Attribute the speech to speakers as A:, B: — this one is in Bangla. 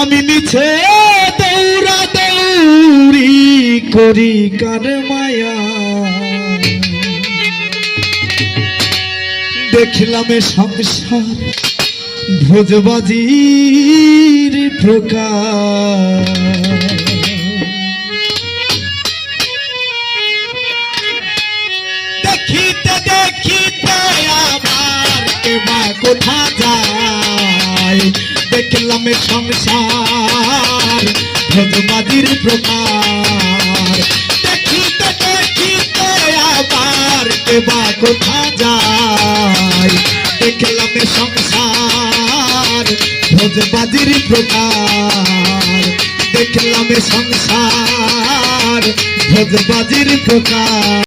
A: আমি মিছে দৌড়া দৌড়ি করি কার মায়া দেখলাম এ সংসার ভোজবাজির প্রকার দেখিতে দেখিতে আমার কেবা কোথা যায় দেখলাম এ সংসার ভোজবাজির প্রকার দেখিতে দেখিতে আবার কেবা কোথা যায় দেখলাম এ সংসার ভোজবাজির প্রকার দেখলাম এ সংসার ভোজবাজির প্রকার।